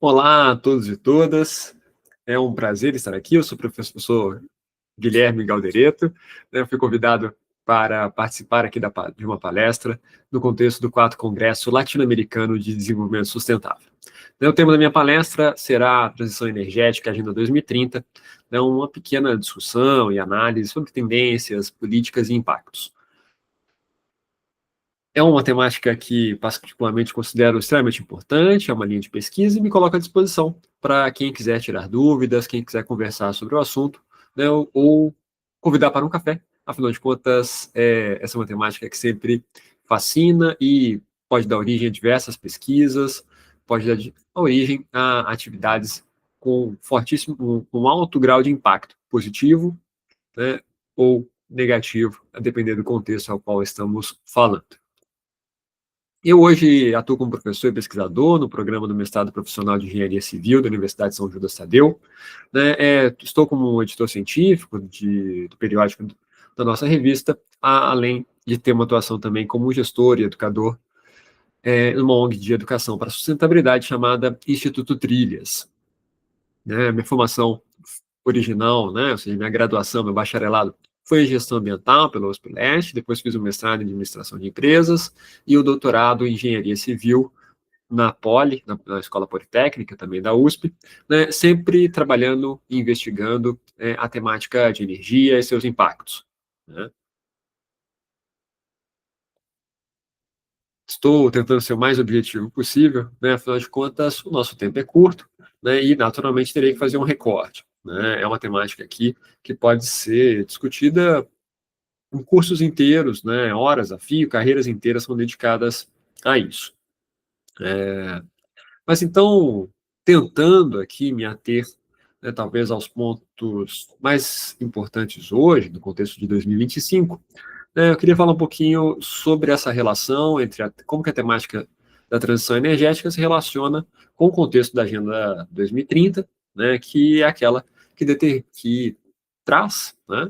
Olá a todos e todas, é um prazer estar aqui. Eu sou o professor Guilherme Galdereto, né? Eu fui convidado para participar aqui de uma palestra no contexto do 4º Congresso Latino-Americano de Desenvolvimento Sustentável. O tema da minha palestra será a Transição Energética Agenda 2030, uma pequena discussão e análise sobre tendências, políticas e impactos. É uma temática que, particularmente, considero extremamente importante, é uma linha de pesquisa e me coloco à disposição para quem quiser tirar dúvidas, quem quiser conversar sobre o assunto, né, ou convidar para um café. Afinal de contas, essa é uma temática que sempre fascina e pode dar origem a diversas pesquisas, pode dar origem a atividades com com alto grau de impacto positivo, né, ou negativo, a depender do contexto ao qual estamos falando. Eu hoje atuo como professor e pesquisador no programa do mestrado profissional de Engenharia Civil da Universidade de São Judas Tadeu. Né? Estou como editor científico do periódico da nossa revista, além de ter uma atuação também como gestor e educador numa ONG de educação para a sustentabilidade chamada Instituto Trilhas. Minha formação original, ou seja, minha graduação, meu bacharelado, foi em gestão ambiental pela USP Leste, depois fiz o mestrado em administração de empresas e o doutorado em engenharia civil na Poli, na Escola Politécnica, também da USP, né, sempre trabalhando e investigando a temática de energia e seus impactos. Né. Estou tentando ser o mais objetivo possível, né, afinal de contas, o nosso tempo é curto, né, e naturalmente terei que fazer um recorte. Né. É uma temática aqui que pode ser discutida em cursos inteiros, né, horas a fio, carreiras inteiras são dedicadas a isso. Mas então, tentando aqui me ater, né, talvez aos pontos mais importantes hoje, no contexto de 2025, né, eu queria falar um pouquinho sobre essa relação entre como que a temática da transição energética se relaciona com o contexto da Agenda 2030, né, que é aquela que traz, né,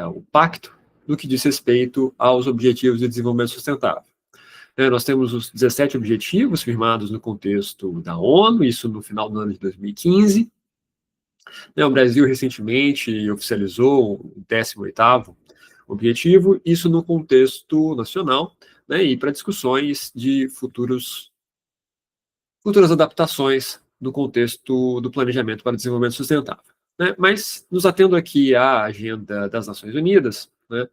o pacto no que diz respeito aos Objetivos de Desenvolvimento Sustentável. Nós temos os 17 objetivos firmados no contexto da ONU, isso no final do ano de 2015. O Brasil recentemente oficializou o 18º objetivo, isso no contexto nacional, né, e para discussões de futuras adaptações no contexto do planejamento para o desenvolvimento sustentável. Né? Mas, nos atendo aqui à agenda das Nações Unidas, né,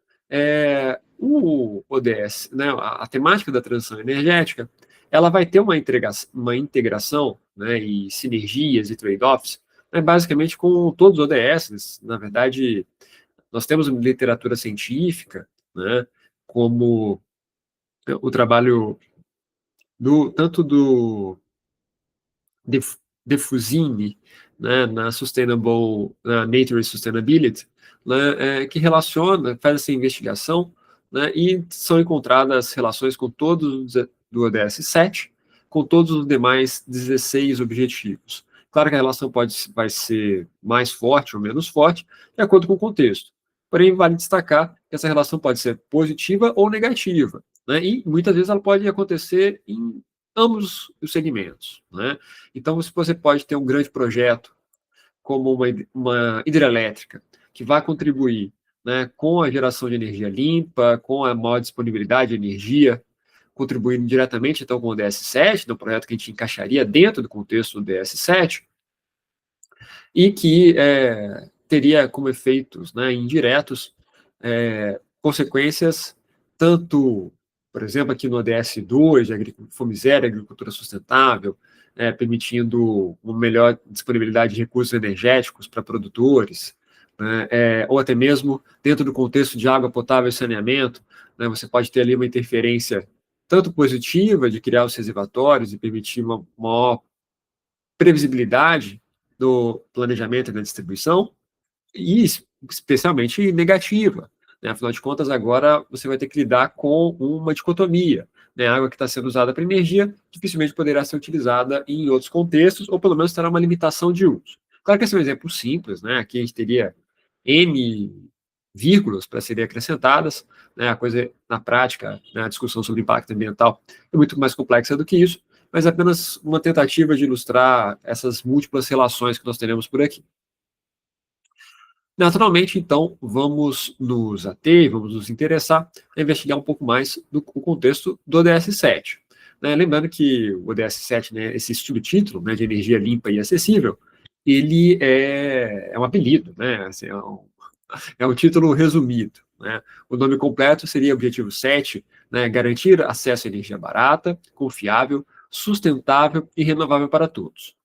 o ODS, né, a temática da transição energética, ela vai ter uma integração, né, e sinergias e trade-offs, né, basicamente com todos os ODS. Na verdade, nós temos uma literatura científica, né, como o trabalho tanto do Defusini, né, na Nature and Sustainability, né, que faz essa investigação, né, e são encontradas relações com todos do ODS 7, com todos os demais 16 objetivos. Claro que a relação vai ser mais forte ou menos forte, de acordo com o contexto. Porém, vale destacar que essa relação pode ser positiva ou negativa, né, e muitas vezes ela pode acontecer em ambos os segmentos. Né? Então, se você pode ter um grande projeto, como uma hidrelétrica, que vai contribuir, né, com a geração de energia limpa, com a maior disponibilidade de energia, contribuindo diretamente, então, com o DS7, no projeto que a gente encaixaria dentro do contexto do DS7, e que teria como efeitos, né, indiretos consequências tanto, por exemplo, aqui no ODS2, Fome Zero, Agricultura Sustentável, permitindo uma melhor disponibilidade de recursos energéticos para produtores, né, ou até mesmo dentro do contexto de água potável e saneamento, né, você pode ter ali uma interferência tanto positiva de criar os reservatórios e permitir uma maior previsibilidade do planejamento e da distribuição, e especialmente negativa. Né? Afinal de contas, agora você vai ter que lidar com uma dicotomia. Né? A água que está sendo usada para energia dificilmente poderá ser utilizada em outros contextos, ou pelo menos terá uma limitação de uso. Claro que esse é um exemplo simples, né? Aqui a gente teria N vírgulas para serem acrescentadas, né? A coisa, na prática, né, a discussão sobre impacto ambiental é muito mais complexa do que isso, mas é apenas uma tentativa de ilustrar essas múltiplas relações que nós teremos por aqui. Naturalmente, então, vamos nos ater, vamos nos interessar a investigar um pouco mais do contexto do ODS-7. Né? Lembrando que o ODS-7, né, esse subtítulo, né, de energia limpa e acessível, ele é um apelido, né? Assim, é um título resumido. Né? O nome completo seria Objetivo 7, né, garantir acesso à energia barata, confiável, sustentável e renovável para todos.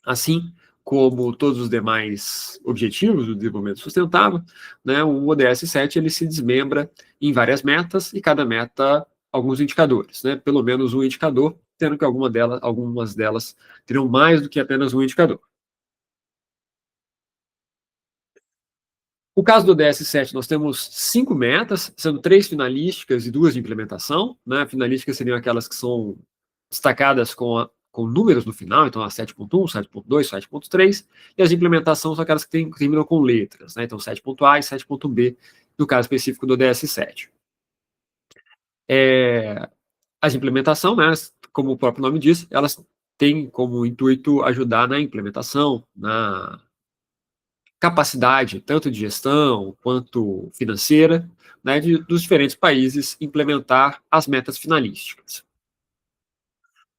Assim como todos os demais objetivos do desenvolvimento sustentável, né, o ODS 7 ele se desmembra em várias metas e cada meta alguns indicadores, né, pelo menos um indicador, sendo que algumas delas terão mais do que apenas um indicador. No caso do DS7, nós temos 5 metas, sendo 3 finalísticas e 2 de implementação. Né? Finalísticas seriam aquelas que são destacadas com números no final, então a 7.1, 7.2, 7.3, e as de implementação são aquelas que terminam com letras, né? Então 7.A e 7.B, no caso específico do DS7. As de implementação, né, como o próprio nome diz, elas têm como intuito ajudar na implementação, na capacidade, tanto de gestão quanto financeira, né, dos diferentes países implementar as metas finalísticas.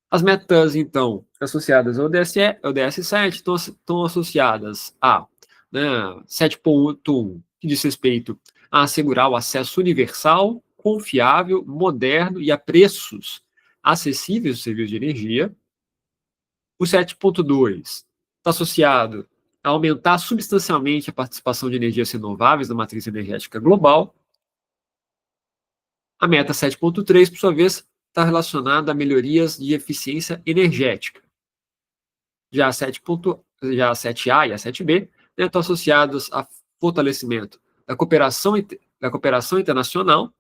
As metas, então, associadas ao DS7 estão associadas a, né, 7.1, que diz respeito a assegurar o acesso universal, confiável, moderno e a preços acessíveis do serviço de energia. O 7.2 está associado a aumentar substancialmente a participação de energias renováveis na matriz energética global. A meta 7.3, por sua vez, está relacionada a melhorias de eficiência energética. Já a 7A e a 7B, né, estão associados a fortalecimento da cooperação internacional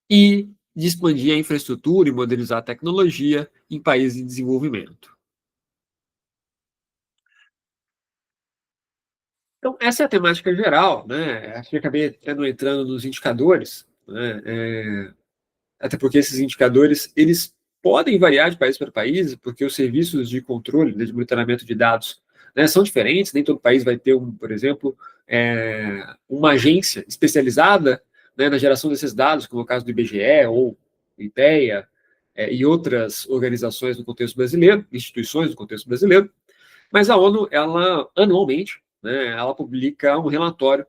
e de expandir a infraestrutura e modernizar a tecnologia em países em desenvolvimento. Então, essa é a temática geral, né? Acho que acabei entrando nos indicadores, né? Até porque esses indicadores, eles podem variar de país para país, porque os serviços de controle, né, de monitoramento de dados, né, são diferentes, nem todo país vai ter, por exemplo, uma agência especializada, né, na geração desses dados, como é o caso do IBGE ou IPEA, e outras organizações no contexto brasileiro, instituições no contexto brasileiro, mas a ONU, ela, anualmente, né, ela publica um relatório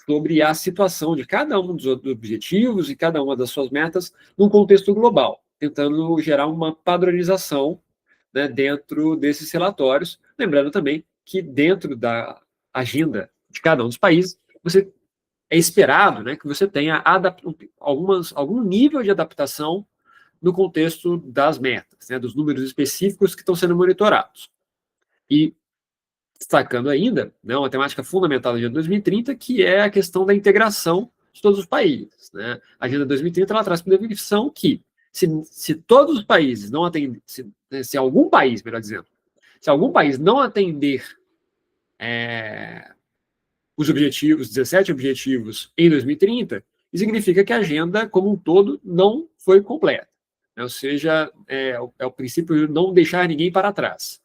sobre a situação de cada um dos objetivos e cada uma das suas metas num contexto global, tentando gerar uma padronização, né, dentro desses relatórios, lembrando também que dentro da agenda de cada um dos países, você é esperado, né, que você tenha algum nível de adaptação no contexto das metas, né, dos números específicos que estão sendo monitorados. E destacando ainda, né, uma temática fundamental da Agenda 2030, que é a questão da integração de todos os países. Né? A Agenda 2030 ela traz por definição que se todos os países não atendem, se algum país, melhor dizendo, se algum país não atender os objetivos, 17 objetivos em 2030, significa que a agenda como um todo não foi completa. Né? Ou seja, é o princípio de não deixar ninguém para trás.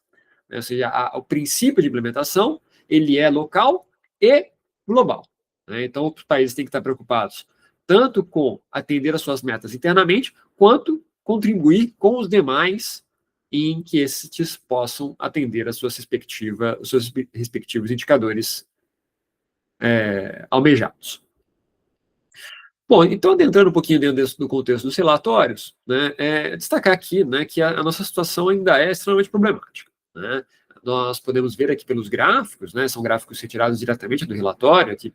Né? Ou seja, o princípio de implementação ele é local e global. Né? Então, os países têm que estar preocupados tanto com atender as suas metas internamente, quanto contribuir com os demais em que estes possam atender os seus respectivos indicadores almejados. Bom, então, adentrando um pouquinho dentro do contexto dos relatórios, né, destacar aqui, né, que a nossa situação ainda é extremamente problemática. Né? Nós podemos ver aqui pelos gráficos, né, são gráficos retirados diretamente do relatório, aqui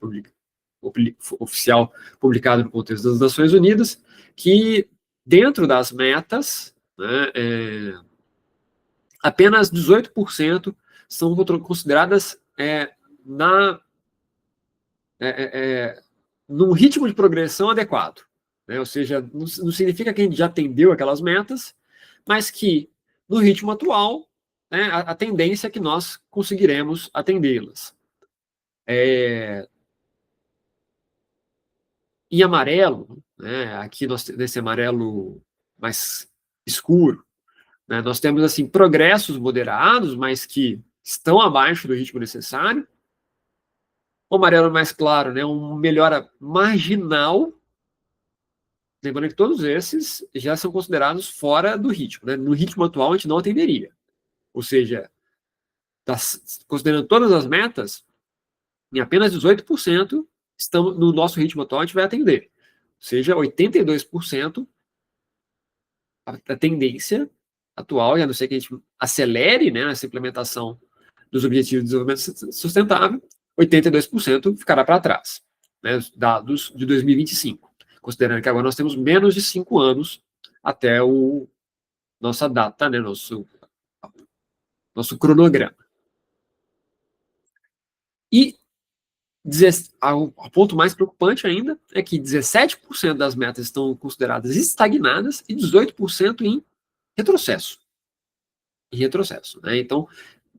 oficial, publicado no contexto das Nações Unidas, que dentro das metas, né, apenas 18% são consideradas na num ritmo de progressão adequado. Né? Ou seja, não significa que a gente já atendeu aquelas metas, mas que no ritmo atual, né, a tendência é que nós conseguiremos atendê-las. Em amarelo, né? Aqui nesse amarelo mais escuro, né? Nós temos assim progressos moderados, mas que estão abaixo do ritmo necessário. O amarelo mais claro, né? Uma melhora marginal. Lembrando que todos esses já são considerados fora do ritmo, né? No ritmo atual, a gente não atenderia. Ou seja, tá, considerando todas as metas, em apenas 18% estamos, no nosso ritmo atual, a gente vai atender. Ou seja, 82% a tendência atual, e a não ser que a gente acelere, né, essa implementação dos Objetivos de Desenvolvimento Sustentável, 82% ficará para trás, né, os dados de 2025, considerando que agora nós temos menos de 5 anos até nossa data, né, nosso cronograma. E o ponto mais preocupante ainda é que 17% das metas estão consideradas estagnadas e 18% em retrocesso. Em retrocesso, né? Então,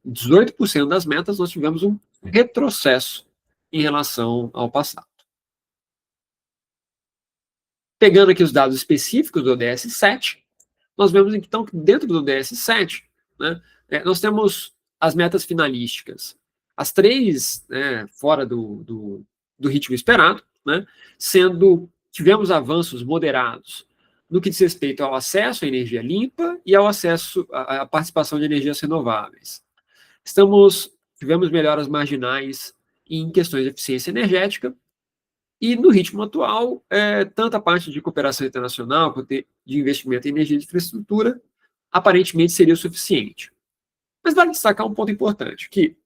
18% das metas nós tivemos um retrocesso em relação ao passado. Pegando aqui os dados específicos do ODS 7, nós vemos então que dentro do ODS 7, né, nós temos as metas finalísticas, as três, né, fora do ritmo esperado, né, tivemos avanços moderados no que diz respeito ao acesso à energia limpa e ao acesso à participação de energias renováveis. Tivemos melhoras marginais em questões de eficiência energética, e no ritmo atual, tanto a parte de cooperação internacional quanto de investimento em energia de infraestrutura, aparentemente seria o suficiente. Mas vale destacar um ponto importante, que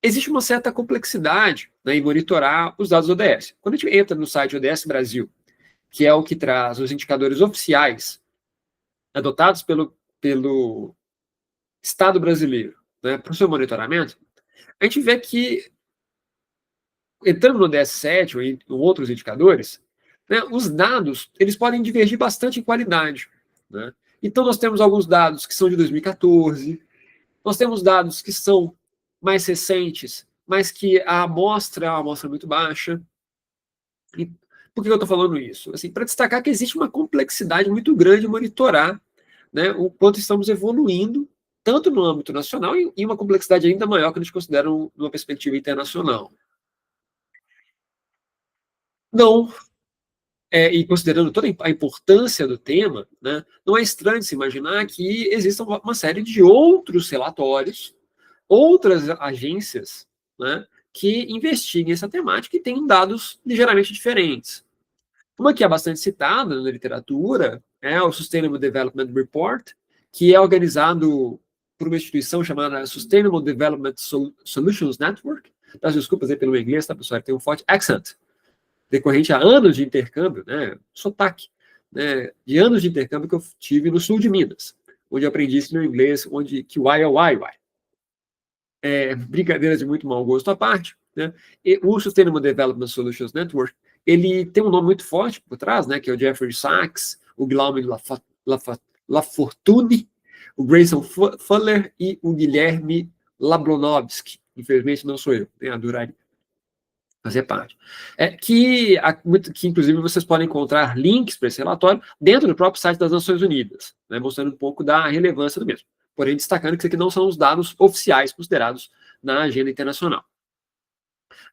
existe uma certa complexidade, né, em monitorar os dados ODS. Quando a gente entra no site ODS Brasil, que é o que traz os indicadores oficiais adotados pelo Estado brasileiro, né, para o seu monitoramento, a gente vê que, entrando no DS7 ou em outros indicadores, né, os dados eles podem divergir bastante em qualidade. Né? Então, nós temos alguns dados que são de 2014, nós temos dados que são mais recentes, mas que a amostra é uma amostra muito baixa. E por que eu estou falando isso? Assim, para destacar que existe uma complexidade muito grande de monitorar, né, o quanto estamos evoluindo, tanto no âmbito nacional e uma complexidade ainda maior que a gente considera numa perspectiva internacional. Não, e considerando toda a importância do tema, né, não é estranho se imaginar que existam uma série de outros relatórios, outras agências, né, que investiguem essa temática e têm dados ligeiramente diferentes. Uma que é bastante citada na literatura é o Sustainable Development Report, que é organizado por uma instituição chamada Sustainable Development Solutions Network. Peço desculpas aí pelo inglês, tá, pessoal? Tem um forte accent, decorrente a anos de intercâmbio, né, sotaque, né, de anos de intercâmbio que eu tive no sul de Minas, onde eu aprendi esse meu inglês, que o I é o I. Brincadeiras de muito mau gosto à parte, né, e o Sustainable Development Solutions Network, ele tem um nome muito forte por trás, né, que é o Jeffrey Sachs, o Glaume Lafortune, o Grayson Fuller e o Guilherme Labronovski. Infelizmente não sou eu, tenho a Durari fazer parte. Que inclusive vocês podem encontrar links para esse relatório dentro do próprio site das Nações Unidas, né, mostrando um pouco da relevância do mesmo. Porém, destacando que isso aqui não são os dados oficiais considerados na agenda internacional.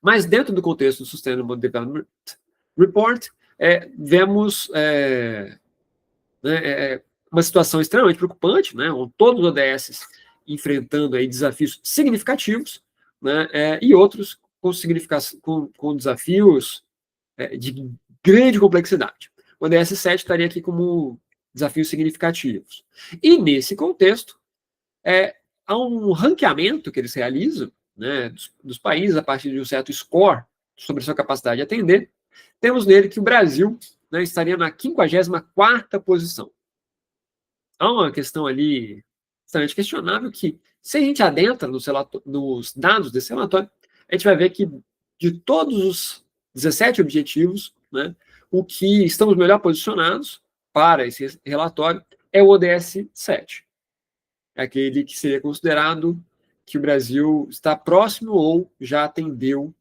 Mas dentro do contexto do Sustainable Development Report, vemos uma situação extremamente preocupante, né, com todos os ODS enfrentando aí desafios significativos, né, e outros com desafios de grande complexidade. O ODS 7 estaria aqui como desafios significativos. E, nesse contexto, há um ranqueamento que eles realizam, né, dos países a partir de um certo score sobre sua capacidade de atender. Temos nele que o Brasil, né, estaria na 54ª posição. Há uma questão ali extremamente questionável que, se a gente adentra nos dados desse relatório, a gente vai ver que de todos os 17 objetivos, né, o que estamos melhor posicionados para esse relatório é o ODS 7. É aquele que seria considerado que o Brasil está próximo ou já atendeu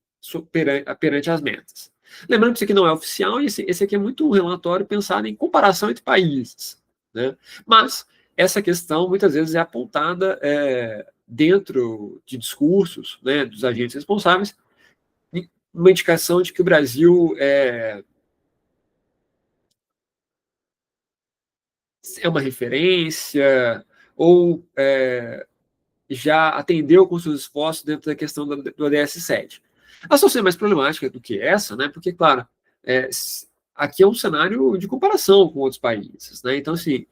perante as metas. Lembrando que isso aqui não é oficial, e esse aqui é muito um relatório pensado em comparação entre países, né? Mas essa questão muitas vezes é apontada dentro de discursos, né, dos agentes responsáveis, uma indicação de que o Brasil é uma referência, ou já atendeu com seus esforços dentro da questão do ODS 7. A situação é mais problemática do que essa, né? Porque, claro, é, aqui é um cenário de comparação com outros países, né? Então, assim,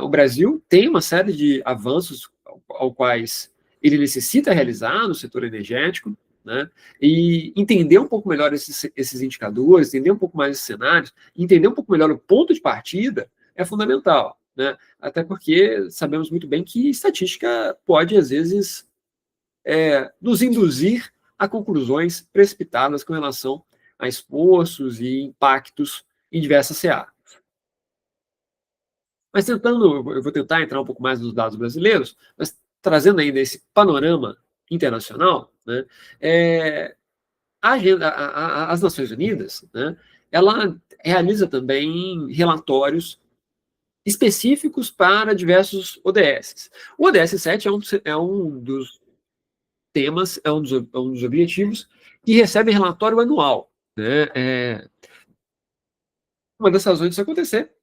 o Brasil tem uma série de avanços ao quais ele necessita realizar no setor energético, né? E entender um pouco melhor esses indicadores, entender um pouco mais esses cenários, entender um pouco melhor o ponto de partida é fundamental, né? Até porque sabemos muito bem que estatística pode, às vezes, nos induzir a conclusões precipitadas com relação a esforços e impactos em diversas searas. Mas eu vou tentar entrar um pouco mais nos dados brasileiros, mas trazendo ainda esse panorama internacional, né, as Nações Unidas, né, ela realiza também relatórios específicos para diversos ODS. O ODS 7 é um dos temas, é um dos objetivos que recebe relatório anual, né? Uma das razões disso acontecer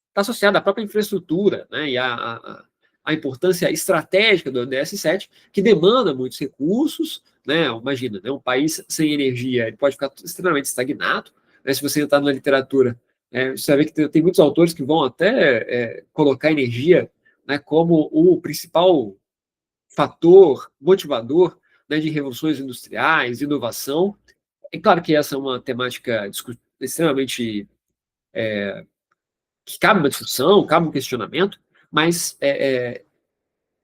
está associada à própria infraestrutura, né? E a importância estratégica do ODS 7, que demanda muitos recursos, né? Imagina, né? Um país sem energia ele pode ficar extremamente estagnado, né? Se você entrar na literatura, você vai ver que tem muitos autores que vão até colocar energia, né, como o principal fator motivador, né, de revoluções industriais, inovação. É claro que essa é uma temática extremamente que cabe uma discussão, cabe um questionamento, mas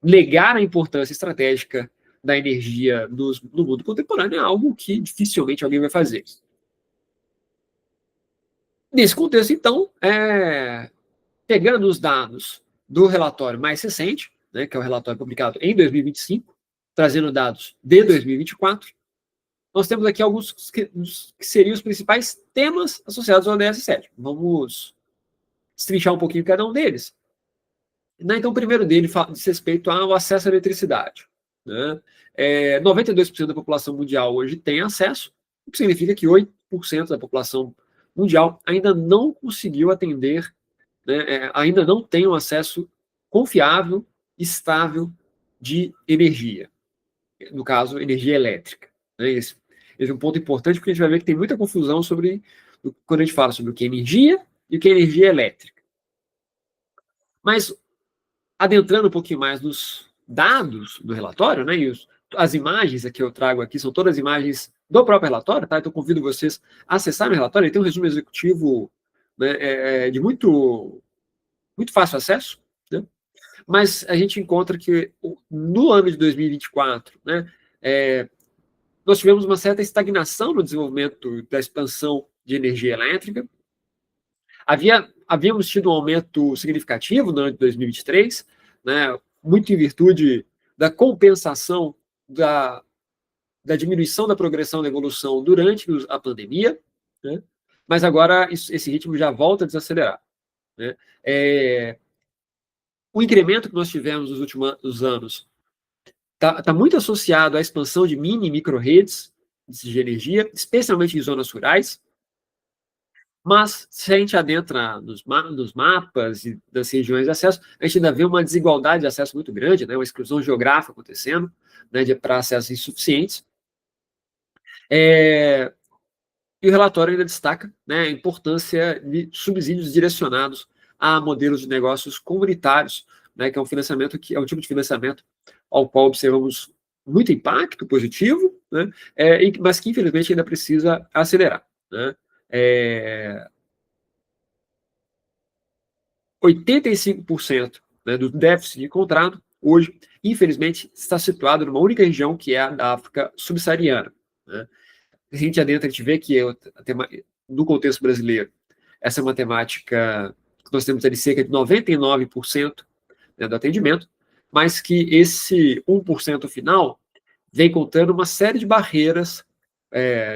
negar a importância estratégica da energia no mundo contemporâneo é algo que dificilmente alguém vai fazer. Nesse contexto, então, pegando os dados do relatório mais recente, né, que é o relatório publicado em 2025, trazendo dados de 2024, nós temos aqui alguns que seriam os principais temas associados ao ODS 7. Vamos destrinchar um pouquinho cada um deles. Então, o primeiro dele diz respeito ao acesso à eletricidade. Né? 92% da população mundial hoje tem acesso, o que significa que 8% da população mundial ainda não conseguiu atender, né, ainda não tem um acesso confiável, estável de energia. No caso, energia elétrica. Né? Esse é um ponto importante, porque a gente vai ver que tem muita confusão quando a gente fala sobre o que é energia e o que é energia elétrica. Mas, adentrando um pouquinho mais nos dados do relatório, né, e as imagens que eu trago aqui são todas imagens do próprio relatório, tá? Então, convido vocês a acessarem o relatório. Ele tem um resumo executivo, né, de muito, muito fácil acesso, né? Mas a gente encontra que no ano de 2024, né, nós tivemos uma certa estagnação no desenvolvimento da expansão de energia elétrica. Havíamos tido um aumento significativo no ano de 2023, né, muito em virtude da compensação da diminuição da progressão da evolução durante a pandemia, né, mas agora esse ritmo já volta a desacelerar. Né. O incremento que nós tivemos nos últimos anos está muito associado à expansão de mini e micro-redes de energia, especialmente em zonas rurais. Mas, se a gente adentra nos mapas e das regiões de acesso, a gente ainda vê uma desigualdade de acesso muito grande, né, uma exclusão geográfica acontecendo, né, para acessos insuficientes. E o relatório ainda destaca, né, a importância de subsídios direcionados a modelos de negócios comunitários, né, que é um tipo de financiamento ao qual observamos muito impacto positivo, né, mas que infelizmente ainda precisa acelerar. Né. 85%, né, do déficit encontrado hoje, infelizmente, está situado numa única região, que é a da África subsaariana. Né. Se a gente adentra, a gente vê que no contexto brasileiro, essa é uma temática que nós temos ali cerca de 99%, né, do atendimento, mas que esse 1% final vem contando uma série de barreiras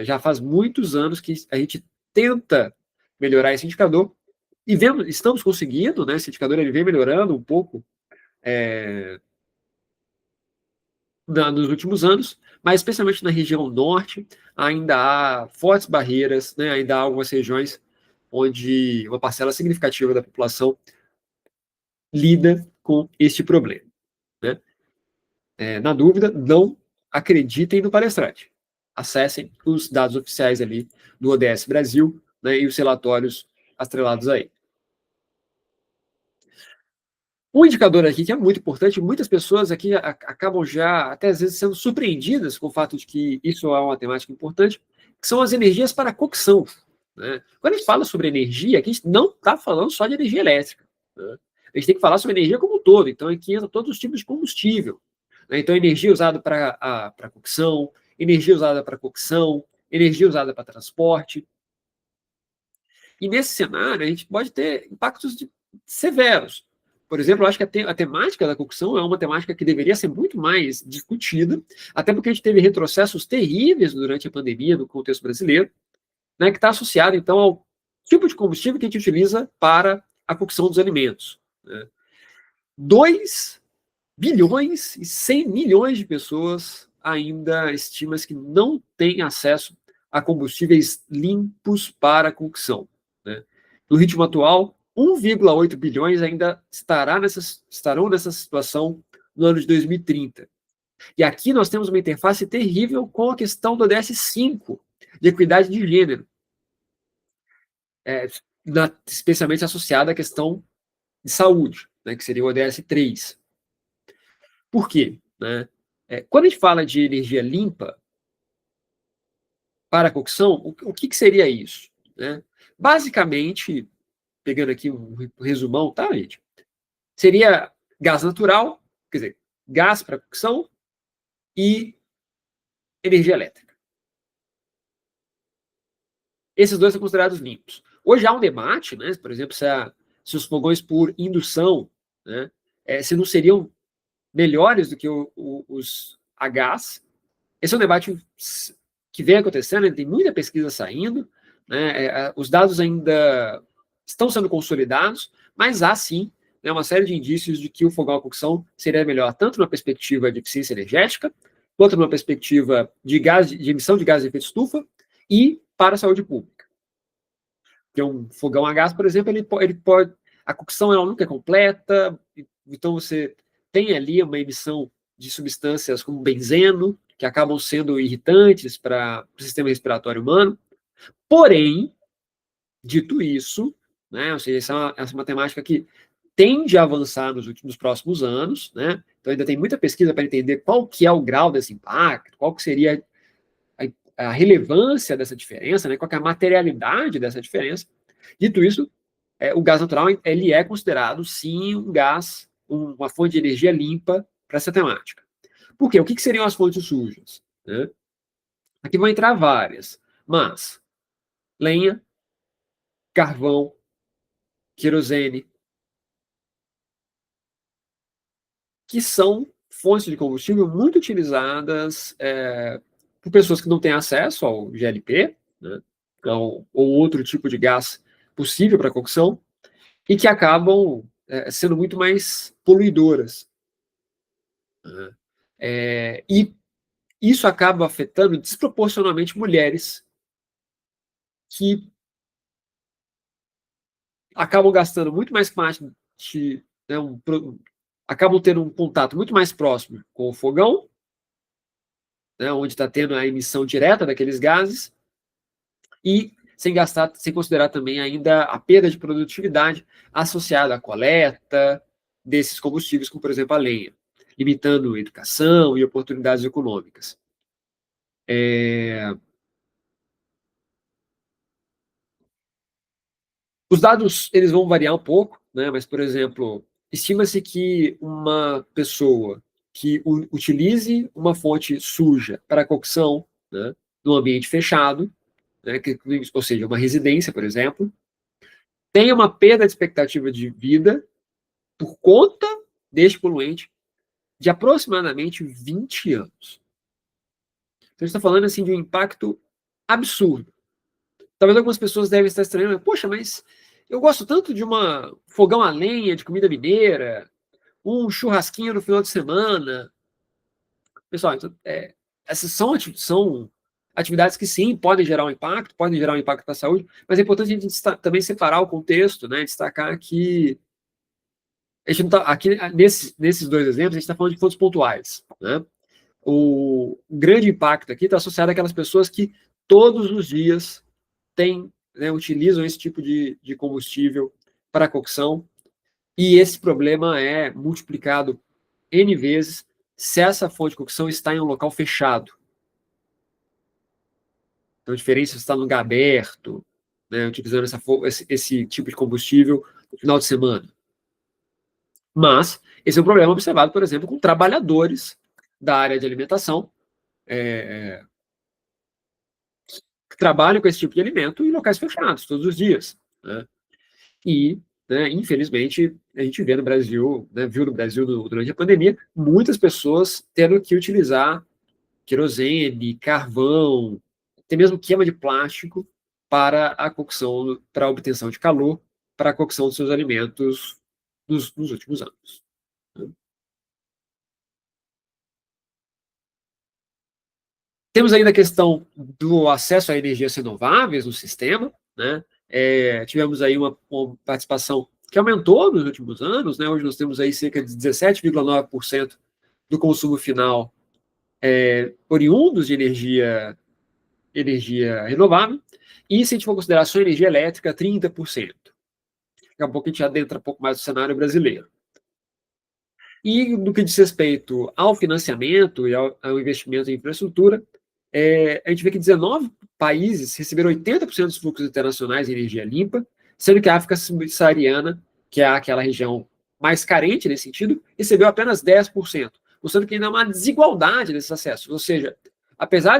já faz muitos anos que a gente tenta melhorar esse indicador e estamos conseguindo, né? Esse indicador ele vem melhorando um pouco nos últimos anos, mas especialmente na região norte, ainda há fortes barreiras, né? Ainda há algumas regiões onde uma parcela significativa da população lida com este problema, né? Na dúvida, não acreditem no palestrante. Acessem os dados oficiais ali do ODS Brasil, né, e os relatórios atrelados aí. Um indicador aqui que é muito importante, muitas pessoas aqui acabam já, até às vezes, sendo surpreendidas com o fato de que isso é uma temática importante, que são as energias para cocção. Né? Quando a gente fala sobre energia, aqui a gente não está falando só de energia elétrica. Né? A gente tem que falar sobre energia como um todo, então aqui entra todos os tipos de combustível. Né? Então, energia usada para cocção, energia usada para cocção, energia usada para transporte. E nesse cenário, a gente pode ter impactos severos. Por exemplo, eu acho que a temática da cocção é uma temática que deveria ser muito mais discutida, até porque a gente teve retrocessos terríveis durante a pandemia no contexto brasileiro, né, que está associado, então, ao tipo de combustível que a gente utiliza para a cocção dos alimentos. Né? 2 bilhões e 100 milhões de pessoas ainda estima-se que não têm acesso a combustíveis limpos para cocção. Né? No ritmo atual, 1,8 bilhões ainda estarão nessa situação no ano de 2030. E aqui nós temos uma interface terrível com a questão do ODS-5, de equidade de gênero, especialmente associada à questão de saúde, né, que seria o ODS-3. Por quê? Né? Quando a gente fala de energia limpa para a cocção, o que seria isso? Né? Basicamente, pegando aqui um resumão, tá, gente? Seria gás natural, quer dizer, gás para cocção e energia elétrica. Esses dois são considerados limpos. Hoje há um debate, né, por exemplo, se os fogões por indução, né, se não seriam melhores do que os a gás. Esse é um debate que vem acontecendo, tem muita pesquisa saindo, né, os dados ainda estão sendo consolidados, mas há sim, né, uma série de indícios de que o fogão a cocção seria melhor, tanto na perspectiva de eficiência energética, quanto numa perspectiva de emissão de gás de efeito estufa e para a saúde pública. Porque um fogão a gás, por exemplo, ele pode. A cocção ela nunca é completa, então você tem ali uma emissão de substâncias como benzeno, que acabam sendo irritantes para o sistema respiratório humano. Porém, dito isso, né, ou seja, essa é uma temática que tende a avançar nos próximos anos, né? Então ainda tem muita pesquisa para entender qual que é o grau desse impacto, qual que seria a relevância dessa diferença, né? Qual que é a materialidade dessa diferença. Dito isso, o gás natural ele é considerado, sim, um gás, uma fonte de energia limpa para essa temática. Por quê? O que seriam as fontes sujas? Né? Aqui vão entrar várias, mas lenha, carvão, querosene, que são fontes de combustível muito utilizadas por pessoas que não têm acesso ao GLP, né? Então, ou outro tipo de gás possível para cocção, e que acabam sendo muito mais poluidoras. Né? E isso acaba afetando desproporcionalmente mulheres que acabam gastando muito mais quantidade, né, acabam tendo um contato muito mais próximo com o fogão, né, onde está tendo a emissão direta daqueles gases, e sem considerar também ainda a perda de produtividade associada à coleta desses combustíveis, como por exemplo a lenha, limitando educação e oportunidades econômicas. Os dados eles vão variar um pouco, né? Mas, por exemplo, estima-se que uma pessoa que utilize uma fonte suja para cocção, né, num ambiente fechado, né, ou seja, uma residência, por exemplo, tenha uma perda de expectativa de vida por conta deste poluente de aproximadamente 20 anos. Então, a gente está falando assim, de um impacto absurdo. Talvez algumas pessoas devem estar estranhando, poxa, mas eu gosto tanto de uma fogão a lenha, de comida mineira, um churrasquinho no final de semana. Pessoal, então, essas são atividades que sim podem gerar um impacto, podem gerar um impacto para a saúde, mas é importante a gente também separar o contexto, né? Destacar que a gente não tá, aqui, nesses dois exemplos, a gente está falando de pontos pontuais, né? O grande impacto aqui está associado àquelas pessoas que todos os dias têm, né, utilizam esse tipo de combustível para cocção, e esse problema é multiplicado N vezes se essa fonte de cocção está em um local fechado. Então, a diferença está no lugar aberto, né, utilizando esse tipo de combustível no final de semana. Mas esse é um problema observado, por exemplo, com trabalhadores da área de alimentação, que trabalham com esse tipo de alimento em locais fechados todos os dias, né? E, né, infelizmente, a gente vê no Brasil, né, viu no Brasil durante a pandemia, muitas pessoas tendo que utilizar querosene, carvão, até mesmo queima de plástico para a cocção, para a obtenção de calor, para a cocção dos seus alimentos nos últimos anos. Temos ainda a questão do acesso a energias renováveis no sistema, né? Tivemos aí uma participação que aumentou nos últimos anos, né? Hoje nós temos aí cerca de 17,9% do consumo final oriundos de energia renovável, e se a gente for considerar só energia elétrica, 30%. Daqui a pouco a gente adentra um pouco mais do cenário brasileiro. E no que diz respeito ao financiamento e ao investimento em infraestrutura, a gente vê que 19 países receberam 80% dos fluxos internacionais de energia limpa, sendo que a África subsaariana, que é aquela região mais carente nesse sentido, recebeu apenas 10%, mostrando que ainda há uma desigualdade nesse acesso. Ou seja, apesar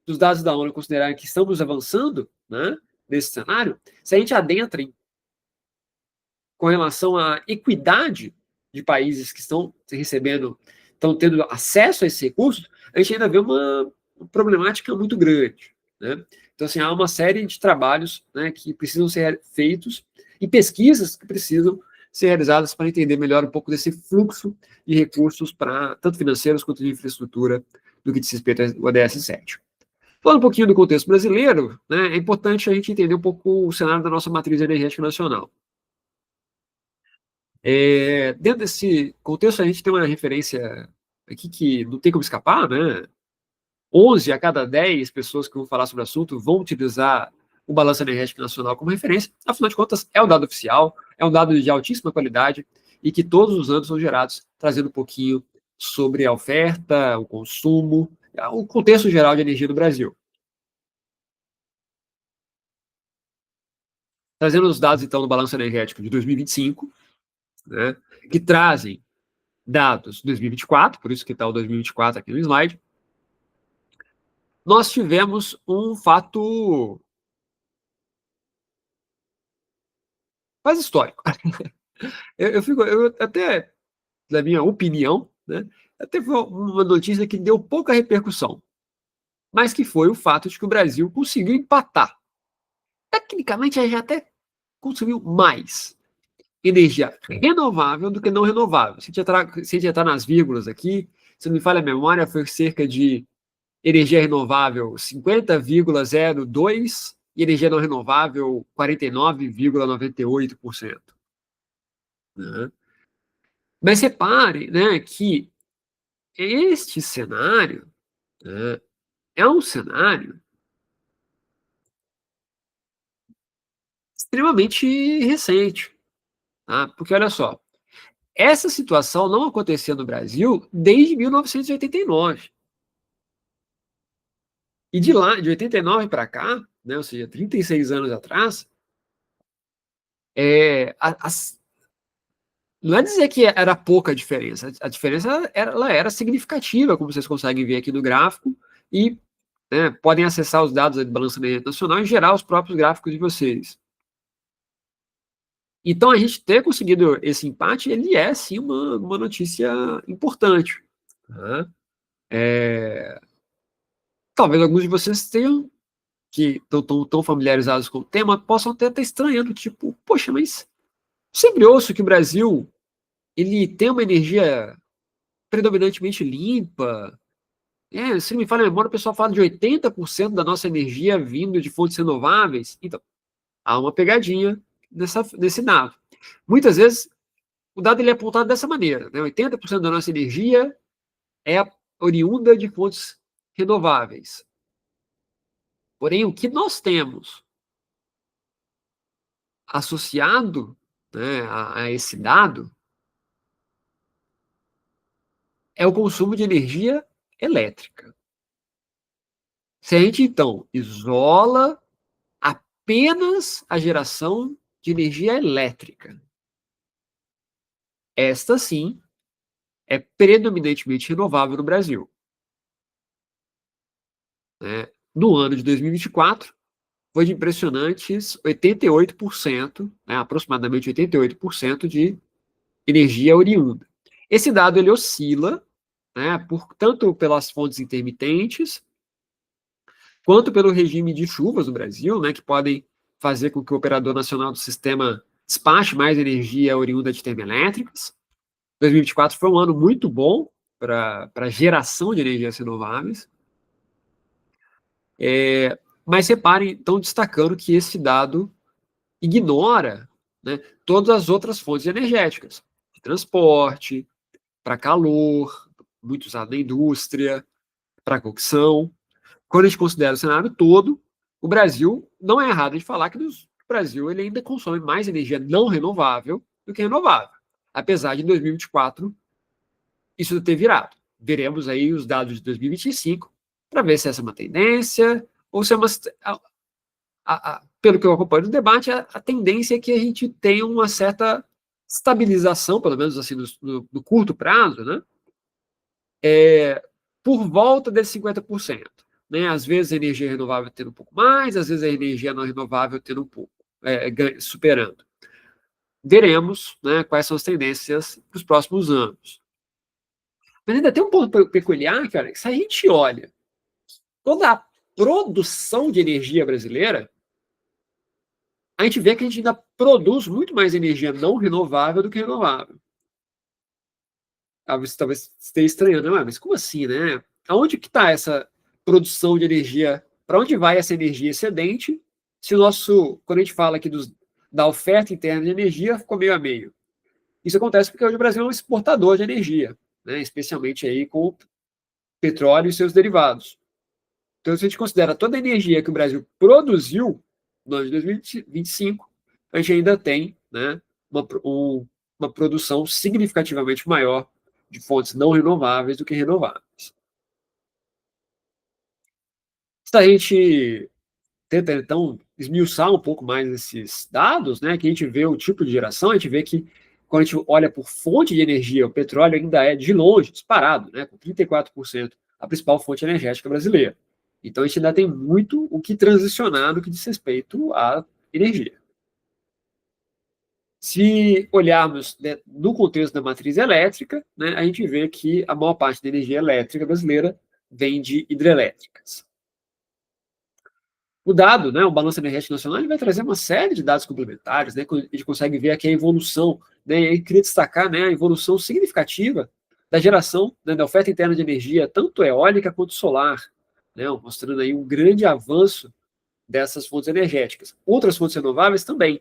dos dados da ONU considerarem que estamos avançando, né, nesse cenário, se a gente adentra com relação à equidade de países que estão recebendo, estão tendo acesso a esses recursos, a gente ainda vê uma problemática muito grande, né? Então, assim, há uma série de trabalhos, né, que precisam ser feitos e pesquisas que precisam ser realizadas para entender melhor um pouco desse fluxo de recursos, para tanto financeiros quanto de infraestrutura, do que diz respeito ao ODS 7. Falando um pouquinho do contexto brasileiro, né, é importante a gente entender um pouco o cenário da nossa matriz energética nacional. Dentro desse contexto, a gente tem uma referência aqui que não tem como escapar, né? 11 a cada 10 pessoas que vão falar sobre o assunto vão utilizar o Balanço Energético Nacional como referência. Afinal de contas, é um dado oficial, é um dado de altíssima qualidade e que todos os anos são gerados, trazendo um pouquinho sobre a oferta, o consumo, o contexto geral de energia do Brasil. Trazendo os dados, então, do Balanço Energético de 2025, né, que trazem dados de 2024, por isso que está o 2024 aqui no slide, nós tivemos um fato quase histórico. Eu até, na minha opinião, né, até foi uma notícia que deu pouca repercussão, mas que foi o fato de que o Brasil conseguiu empatar. Tecnicamente, a gente até conseguiu mais energia renovável do que não renovável. Se a gente entrar nas vírgulas aqui, se não me falha a memória, foi cerca de energia renovável 50,02% e energia não renovável 49,98%. Né? Mas repare, né, que este cenário, né, é um cenário extremamente recente. Tá? Porque olha só, essa situação não acontecia no Brasil desde 1989. E de lá, de 89 para cá, né, ou seja, 36 anos atrás, as não é dizer que era pouca diferença, a diferença ela era significativa, como vocês conseguem ver aqui no gráfico, e, né, podem acessar os dados do Balanço Energético Nacional e gerar os próprios gráficos de vocês. Então, a gente ter conseguido esse empate, ele é, sim, uma notícia importante. Né? Talvez alguns de vocês tenham, que estão tão familiarizados com o tema, possam até estar estranhando, tipo, poxa, mas sempre ouço que o Brasil ele tem uma energia predominantemente limpa. Se não me falha a memória, o pessoal fala de 80% da nossa energia vindo de fontes renováveis. Então, há uma pegadinha nesse dado. Muitas vezes, o dado ele é apontado dessa maneira, né? 80% da nossa energia é oriunda de fontes renováveis. Porém, o que nós temos associado, né, a esse dado é o consumo de energia elétrica. Se a gente, então, isola apenas a geração de energia elétrica, esta sim é predominantemente renovável no Brasil. Né? No ano de 2024, foi de impressionantes 88%, né, aproximadamente 88% de energia oriunda. Esse dado ele oscila, né, tanto pelas fontes intermitentes, quanto pelo regime de chuvas no Brasil, né, que podem fazer com que o operador nacional do sistema despache mais energia oriunda de termoelétricas. 2024 foi um ano muito bom para geração de energias renováveis. Mas reparem, estão destacando que esse dado ignora, né, todas as outras fontes energéticas, de transporte, para calor, muito usado na indústria, para cocção. Quando a gente considera o cenário todo, o Brasil, não é errado de falar que o Brasil ele ainda consome mais energia não renovável do que renovável. Apesar de em 2024 isso ter virado. Veremos aí os dados de 2025 para ver se essa é uma tendência ou se é uma. Pelo que eu acompanho no debate, a tendência é que a gente tenha uma certa estabilização, pelo menos assim no curto prazo, né? Por volta desses 50%. Né? Às vezes a energia renovável tendo um pouco mais, às vezes a energia não renovável tendo um pouco, superando. Veremos, né, quais são as tendências para os próximos anos. Mas ainda tem um ponto peculiar, cara, que se a gente olha toda a produção de energia brasileira, a gente vê que a gente ainda produz muito mais energia não renovável do que renovável. Você talvez esteja estranhando, mas como assim, né? Aonde que está essa produção de energia? Para onde vai essa energia excedente? Se quando a gente fala aqui da oferta interna de energia, ficou meio a meio. Isso acontece porque hoje o Brasil é um exportador de energia, né? Especialmente aí com petróleo e seus derivados. Então, se a gente considera toda a energia que o Brasil produziu no ano de 2025, a gente ainda tem, né, uma produção significativamente maior de fontes não renováveis do que renováveis. Se a gente tenta, então, esmiuçar um pouco mais esses dados, né, que a gente vê o tipo de geração, a gente vê que, quando a gente olha por fonte de energia, o petróleo ainda é, de longe, disparado, né, com 34%, a principal fonte energética brasileira. Então, a gente ainda tem muito o que transicionar no que diz respeito à energia. Se olharmos, né, no contexto da matriz elétrica, né, a gente vê que a maior parte da energia elétrica brasileira vem de hidrelétricas. O dado, né, o Balanço Energético Nacional, ele vai trazer uma série de dados complementares, né, a gente consegue ver aqui a evolução, né, e eu queria destacar, né, a evolução significativa da geração, né, da oferta interna de energia, tanto eólica quanto solar, né, mostrando aí um grande avanço dessas fontes energéticas. Outras fontes renováveis também.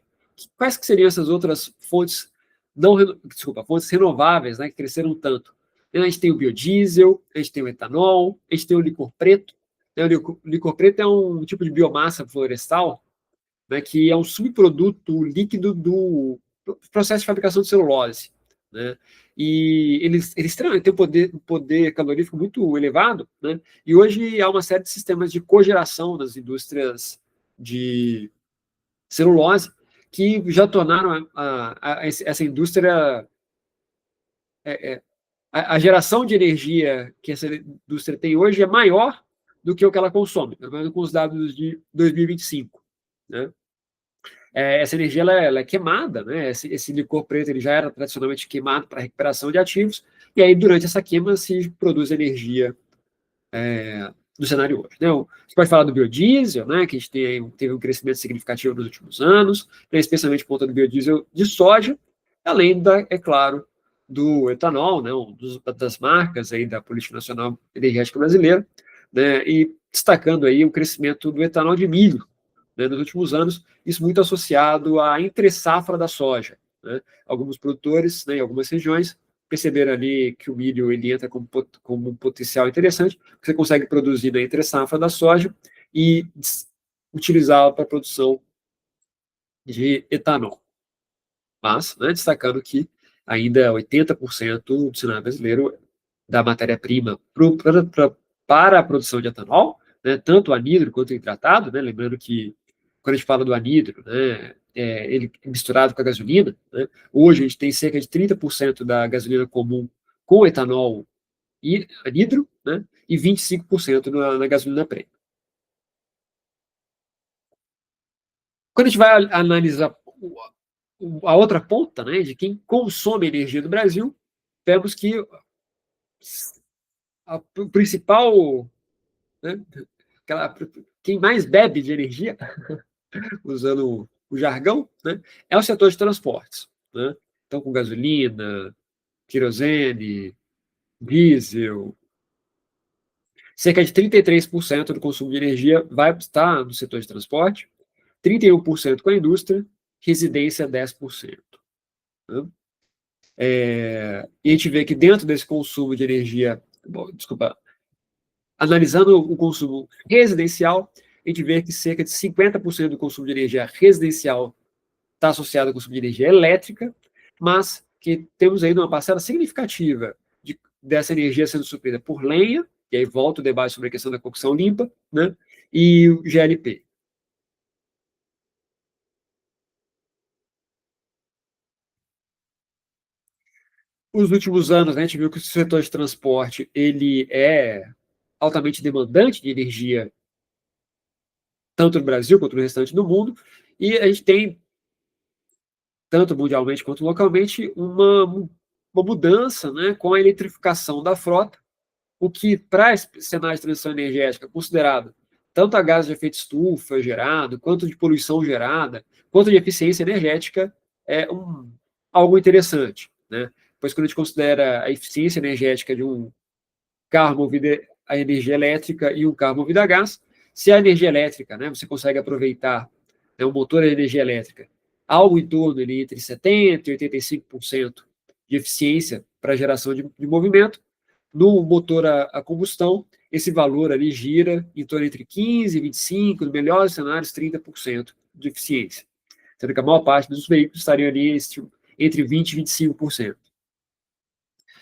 Quais que seriam essas outras fontes fontes renováveis, né, que cresceram tanto? A gente tem o biodiesel, a gente tem o etanol, a gente tem o licor preto. O licor preto é um tipo de biomassa florestal, né, que é um subproduto líquido do processo de fabricação de celulose. Né? E eles têm um poder calorífico muito elevado, né? E hoje há uma série de sistemas de cogeração nas indústrias de celulose que já tornaram essa indústria, a geração de energia que essa indústria tem hoje é maior do que o que ela consome, pelo menos com os dados de 2025. Né? Essa energia ela é queimada, né? Esse licor preto ele já era tradicionalmente queimado para recuperação de ativos, e aí durante essa queima se produz energia do cenário hoje. Né? Você pode falar do biodiesel, né, que a gente teve um crescimento significativo nos últimos anos, né, especialmente por conta do biodiesel de soja, além, é claro, do etanol, né, das marcas aí da Política Nacional Energética Brasileira, né, e destacando aí o crescimento do etanol de milho, né, nos últimos anos, isso muito associado à entre-safra da soja. Né? Alguns produtores, né, em algumas regiões, perceberam ali que o milho ele entra como um potencial interessante, porque você consegue produzir na entre-safra da soja e utilizá-la para a produção de etanol. Mas, né, destacando que ainda 80% do cenário brasileiro da matéria-prima para a produção de etanol, né, tanto anidro quanto hidratado, né, lembrando que quando a gente fala do anidro, né, ele misturado com a gasolina, né, hoje a gente tem cerca de 30% da gasolina comum com etanol e anidro, né, e 25% na gasolina premium. Quando a gente vai analisar a outra ponta, né, de quem consome energia do Brasil, vemos que o principal, né, quem mais bebe de energia, usando o jargão, né, é o setor de transportes. Né? Então, com gasolina, querosene, diesel, cerca de 33% do consumo de energia vai estar no setor de transporte, 31% com a indústria, residência 10%. Né? E a gente vê que dentro desse consumo de energia, analisando o consumo residencial, a gente vê que cerca de 50% do consumo de energia residencial está associado ao consumo de energia elétrica, mas que temos ainda uma parcela significativa dessa energia sendo suprida por lenha, e aí volta o debate sobre a questão da cocção limpa, né, e o GLP. Nos últimos anos, né, a gente viu que o setor de transporte ele é altamente demandante de energia, tanto no Brasil quanto no restante do mundo, e a gente tem, tanto mundialmente quanto localmente, uma mudança, né, com a eletrificação da frota, o que, para esse cenário de transição energética, considerado tanto a gás de efeito estufa gerado, quanto de poluição gerada, quanto de eficiência energética, é algo interessante. Né? Pois quando a gente considera a eficiência energética de um carro movido a energia elétrica e um carro movido a gás, se a energia elétrica, né, você consegue aproveitar, né, o motor de energia elétrica, algo em torno ali, entre 70% e 85% de eficiência para geração de movimento, no motor a combustão, esse valor ali gira em torno entre 15% e 25%, nos melhores cenários, 30% de eficiência. Sendo que a maior parte dos veículos estariam ali entre 20% e 25%.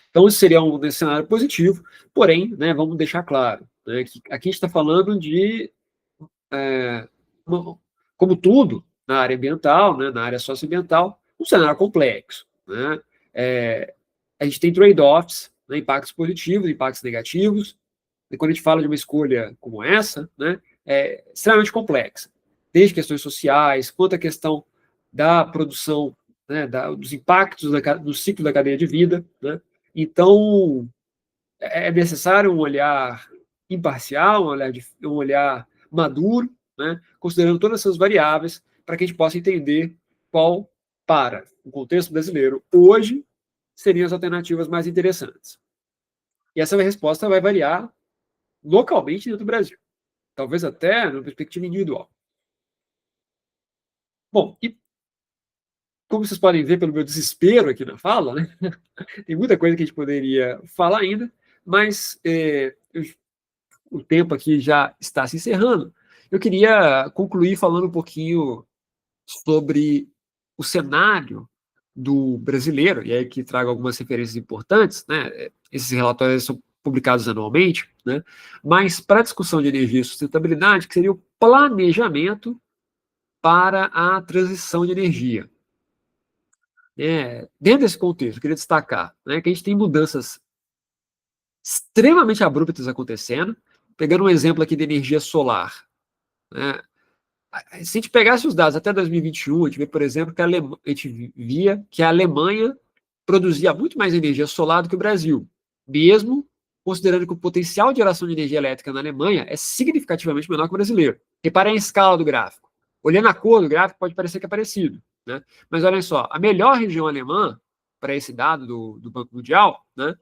Então, isso seria um cenário positivo, porém, né, vamos deixar claro, né, que aqui a gente está falando de, como tudo, na área ambiental, né, na área socioambiental, um cenário complexo. Né? A gente tem trade-offs, né, impactos positivos, impactos negativos, e quando a gente fala de uma escolha como essa, né, é extremamente complexa, desde questões sociais, quanto a questão da produção, né, dos impactos do ciclo da cadeia de vida. Né? Então, é necessário um olhar imparcial, um olhar maduro, né, considerando todas essas variáveis, para que a gente possa entender qual, para o contexto brasileiro, hoje, seriam as alternativas mais interessantes. E essa resposta vai variar localmente dentro do Brasil, talvez até na perspectiva individual. Bom, e como vocês podem ver pelo meu desespero aqui na fala, né, tem muita coisa que a gente poderia falar ainda, mas o tempo aqui já está se encerrando. Eu queria concluir falando um pouquinho sobre o cenário do brasileiro, e aí que trago algumas referências importantes, né? Esses relatórios são publicados anualmente, né? Mas para a discussão de energia e sustentabilidade, que seria o planejamento para a transição de energia. Dentro desse contexto, eu queria destacar, né, que a gente tem mudanças extremamente abruptas acontecendo, pegando um exemplo aqui de energia solar. Né? Se a gente pegasse os dados até 2021, a gente vê, por exemplo, que a gente via que a Alemanha produzia muito mais energia solar do que o Brasil, mesmo considerando que o potencial de geração de energia elétrica na Alemanha é significativamente menor que o brasileiro. Reparem a escala do gráfico. Olhando a cor do gráfico, pode parecer que é parecido, né? Mas olhem só, a melhor região alemã, para esse dado do Banco Mundial, né,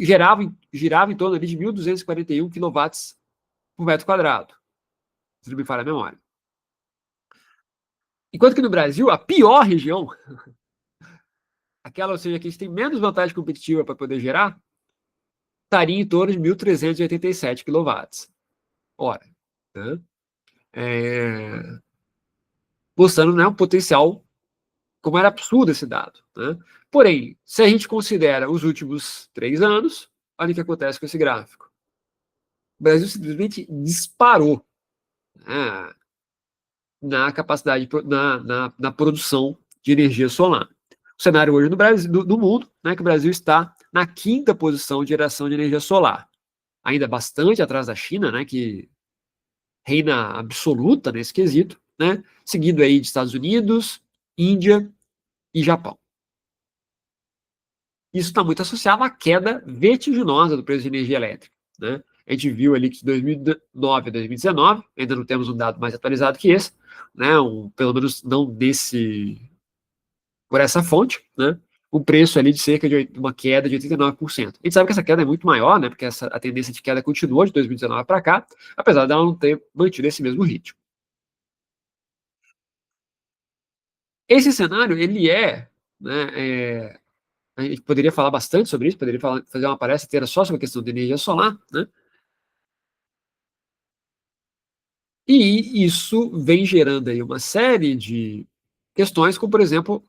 girava em torno ali de 1.241 quilowatts por metro quadrado, se não me falha a memória. Enquanto que no Brasil, a pior região, aquela, ou seja, que a gente tem menos vantagem competitiva para poder gerar, estaria em torno de 1.387 quilowatts. Ora, né? Mostrando, né, um potencial, como era absurdo esse dado. Né? Porém, se a gente considera os últimos 3 anos, olha o que acontece com esse gráfico. O Brasil simplesmente disparou, né, na capacidade, na produção de energia solar. O cenário hoje no Brasil, do mundo, né, que o Brasil está na 5ª posição de geração de energia solar, ainda bastante atrás da China, né, que reina absoluta nesse quesito, né, seguido aí de Estados Unidos, Índia e Japão. Isso está muito associado à queda vertiginosa do preço de energia elétrica. Né? A gente viu ali que de 2009 a 2019, ainda não temos um dado mais atualizado que esse, né? Pelo menos não por essa fonte, né? Um preço ali de cerca de uma queda de 89%. A gente sabe que essa queda é muito maior, né? Porque a tendência de queda continuou de 2019 para cá, apesar dela não ter mantido esse mesmo ritmo. Esse cenário, ele né, a gente poderia falar bastante sobre isso, poderia fazer uma palestra inteira só sobre a questão da energia solar, né? E isso vem gerando aí uma série de questões, como, por exemplo,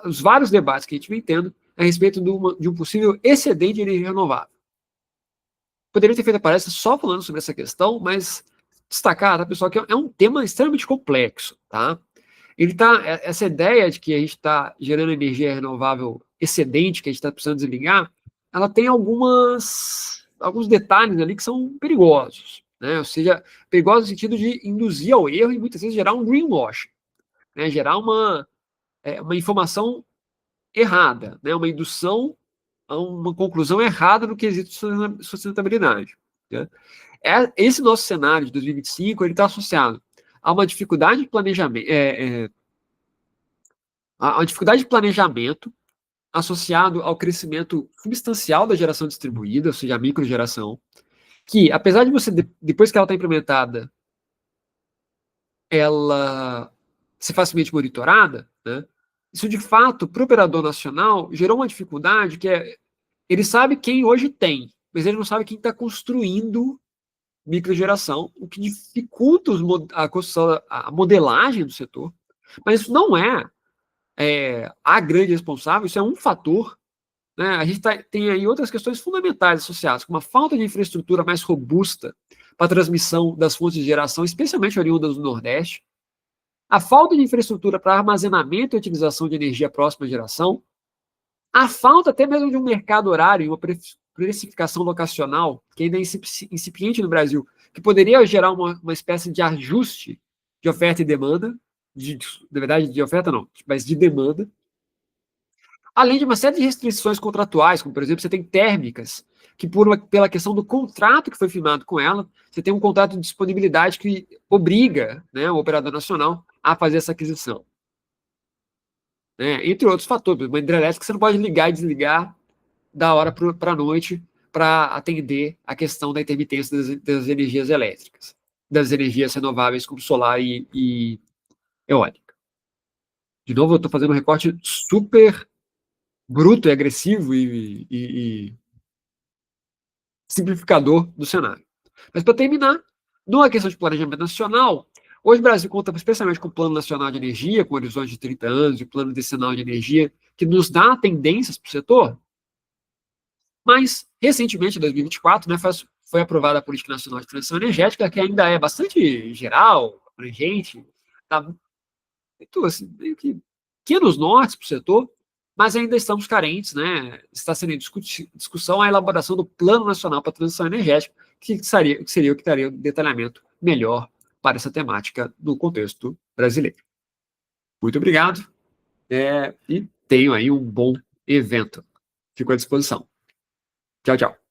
os vários debates que a gente vem tendo a respeito de um possível excedente de energia renovável. Poderia ter feito a palestra só falando sobre essa questão, mas destacar, tá, pessoal, que é um tema extremamente complexo, tá? Essa ideia de que a gente está gerando energia renovável excedente, que a gente está precisando desligar, ela tem alguns detalhes ali que são perigosos, né? Ou seja, perigosos no sentido de induzir ao erro e muitas vezes gerar um greenwash, né? Gerar uma informação errada, né? Uma indução a uma conclusão errada no quesito de sustentabilidade. Né? Esse nosso cenário de 2025 ele está associado a uma dificuldade de planejamento, a dificuldade de planejamento associado ao crescimento substancial da geração distribuída, ou seja, a microgeração, que, apesar de você, depois que ela está implementada, ela ser facilmente monitorada, né, isso, de fato, para o operador nacional, gerou uma dificuldade que ele sabe quem hoje tem, mas ele não sabe quem está construindo microgeração, o que dificulta a construção, a modelagem do setor. Mas isso não é a grande responsável, isso é um fator, né? A gente tem aí outras questões fundamentais associadas, como a falta de infraestrutura mais robusta para a transmissão das fontes de geração, especialmente oriundas do Nordeste, a falta de infraestrutura para armazenamento e utilização de energia próxima à geração, a falta até mesmo de um mercado horário e uma precificação locacional, que ainda é incipiente no Brasil, que poderia gerar uma espécie de ajuste de oferta e demanda, na verdade, de oferta não, mas de demanda, além de uma série de restrições contratuais, como, por exemplo, você tem térmicas, que pela questão do contrato que foi firmado com ela, você tem um contrato de disponibilidade que obriga, né, o operador nacional a fazer essa aquisição. Né, entre outros fatores, uma hidrelétrica você não pode ligar e desligar da hora para a noite para atender a questão da intermitência das energias elétricas, das energias renováveis como solar e eólica. De novo, eu estou fazendo um recorte super bruto e agressivo e simplificador do cenário. Mas, para terminar, numa questão de planejamento nacional, hoje o Brasil conta especialmente com o Plano Nacional de Energia, com horizonte de 30 anos, e o Plano Decenal de Energia, que nos dá tendências para o setor. Mas, recentemente, em 2024, né, foi aprovada a Política Nacional de Transição Energética, que ainda é bastante geral, abrangente, tá muito, assim, meio que pequenos nortes para o setor, mas ainda estamos carentes, né? Está sendo em discussão a elaboração do Plano Nacional para a Transição Energética, que seria o que daria um detalhamento melhor para essa temática no contexto brasileiro. Muito obrigado, e tenho aí um bom evento. Fico à disposição. Tchau, tchau.